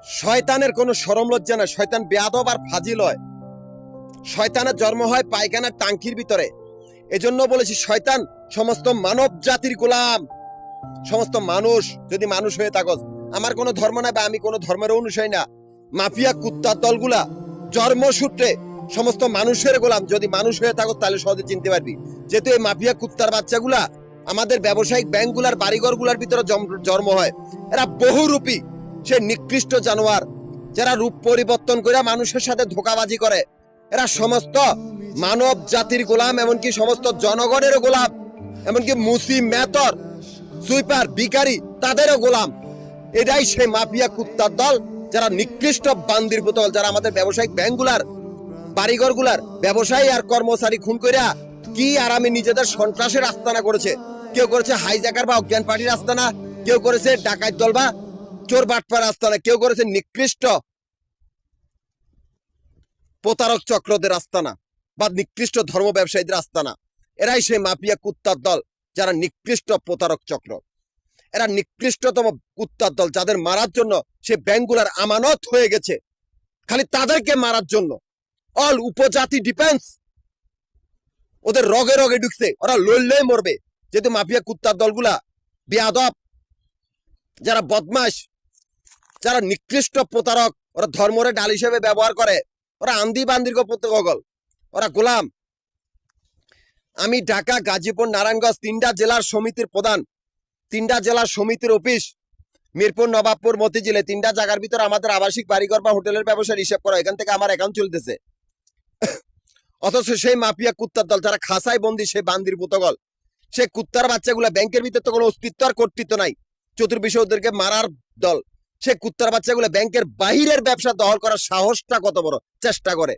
শয়তানের কোনো শরম লজ্জা না। শয়তান বেয়াদব আর ফাজিল হয়। শয়তানের জন্ম হয় পায়খানার টাঙ্কির ভিতরে। এজন্য বলেছি শয়তান সমস্ত মানব জাতির গোলাম। সমস্ত মানুষ যদি মানুষ হয়ে থাকস, আমার কোনো ধর্ম নাই বা আমি কোনো ধর্মের অনুসারী না, মাফিয়া কুত্তার দলগুলা জন্মসূত্রে সমস্ত মানুষের গোলাম। যদি মানুষ হয়ে থাকস তাহলে সহজে চিনতে পারবি। যেহেতু এই মাফিয়া কুত্তার বাচ্চাগুলা আমাদের ব্যবসায়িক ব্যাংকগুলার বাড়িঘরগুলার ভিতরে জন্ম হয়। এরা বহুরূপী সে নিকৃষ্ট জানোয়ার, যারা রূপ পরিবর্তন করে মানুষের সাথে ধোঁকাবাজি করে। এরা সমস্ত মানব জাতির গোলাম, এমনকি সমস্ত জনগণেরও গোলাম, এমনকি মুসি মেতর সুইপার ভিখারি তাদেরও গোলাম। এটাই সেই মাফিয়া কুত্তার দল, যারা নিকৃষ্ট বান্দির পুতল, যারা আমাদের ব্যবসায়িক ব্যাংকগুলার বাড়িঘরগুলার ব্যবসায়ী আর কর্মচারী খুন কইরা কি আরামে নিজেদের সন্ত্রাসের আস্তানা করেছে। কেউ করেছে হাইজ্যাকার বা অজ্ঞান পার্টির আস্তানা, কেউ করেছে ডাকাত দল বা চোর বাটপার আস্তানা, কেউ করেছে নিকৃষ্ট প্রতারক চক্রদের আস্তানা বা নিকৃষ্ট ধর্ম ব্যবসায়ীদের আস্তানা। এরাই সেই মাফিয়া কুত্তার দল, যারা নিকৃষ্ট প্রতারক চক্র। এরা নিকৃষ্টতম কুত্তার দল, যাদের মারার জন্য সে ব্যাংকগুলার আমানত হয়ে গেছে, খালি তাদেরকে মারার জন্য। অল উপজাতি ডিফেন্স ওদের রগে রগে ঢুকছে, ওরা লড়লেই মরবে। যেহেতু মাফিয়া কুত্তার দলগুলা বেয়াদব, যারা বদমাশ, যারা নিকৃষ্ট প্রতারক, ওরা ধর্মরে ডাল হিসেবে ব্যবহার করে। ওরা আন্দি বান্দির গল, ওরা গোলাম। আমি ঢাকা, গাজীপুর, নারায়ণগঞ্জ তিনটা জেলার সমিতির প্রধান, তিনটা জেলার সমিতির অফিস মিরপুর, নবাবপুর, মতিঝিলে, তিনটা জায়গার ভিতরে আমাদের আবাসিক বাড়িঘর বা হোটেলের ব্যবসার হিসাব করা। এখান থেকে আমার অ্যাকাউন্ট চলতেছে। অথচ সেই মাফিয়া কুত্তার দল, যারা খাসায় বন্দি, সে বান্দির পুতগল, সে কুত্তার বাচ্চাগুলা ব্যাংকের ভিতরে তো কোনো অস্তিত্ব আর কর্তৃত্ব নাই, চতুর্বিশ ওদেরকে মারার দল। সে কুত্তার বাচ্চাগুলা ব্যাংকের বাহিরের ব্যবসা দখল করার সাহসটা কত বড়, চেষ্টা করে।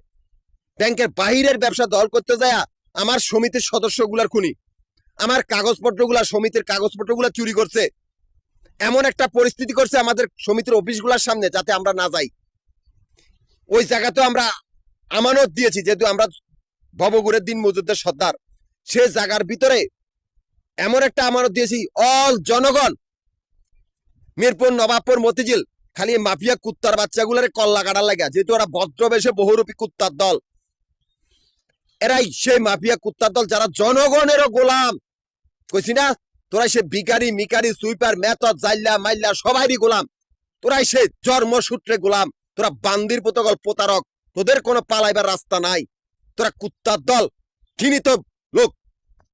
ব্যাংকের বাহিরের ব্যবসা দখল করতে যায় আমার সমিতির সদস্যগুলার খুনি, আমার কাগজপত্রগুলা, সমিতির কাগজপত্রগুলা চুরি করছে। এমন একটা পরিস্থিতি করছে আমাদের সমিতির অফিসগুলোর সামনে, যাতে আমরা না যাই। ওই জায়গাতে আমরা আমানত দিয়েছি, যেহেতু আমরা ভবগুরের দিন মজুরদের সর্দার। সে জায়গার ভিতরে এমন একটা আমানত দিয়েছি, অল জনগণ, মিরপুর, নবাবপুর, মতিঝিল, খালি মাফিয়া কুত্তার বাচ্চাগুলারে কল্লা কাটার লাগা। যেহেতু ওরা ভদ্রবেশে বহুরূপী কুত্তার দল, এরাই সেই মাফিয়া কুত্তার দল, যারা জনগণেরও গোলাম। কইছি না, তোরাই সে ভিখারি, মিকারি, সুইপার, মেথর, জাইল্লা, মাইল্লা সবাইরই গোলাম। তোরাই সে জন্মসূত্রে গোলাম। তোরা বান্দির পুতগল, প্রতারক, তোদের কোনো পালাইবার রাস্তা নাই। তোরা কুত্তার দল, ঘৃণিত লোক।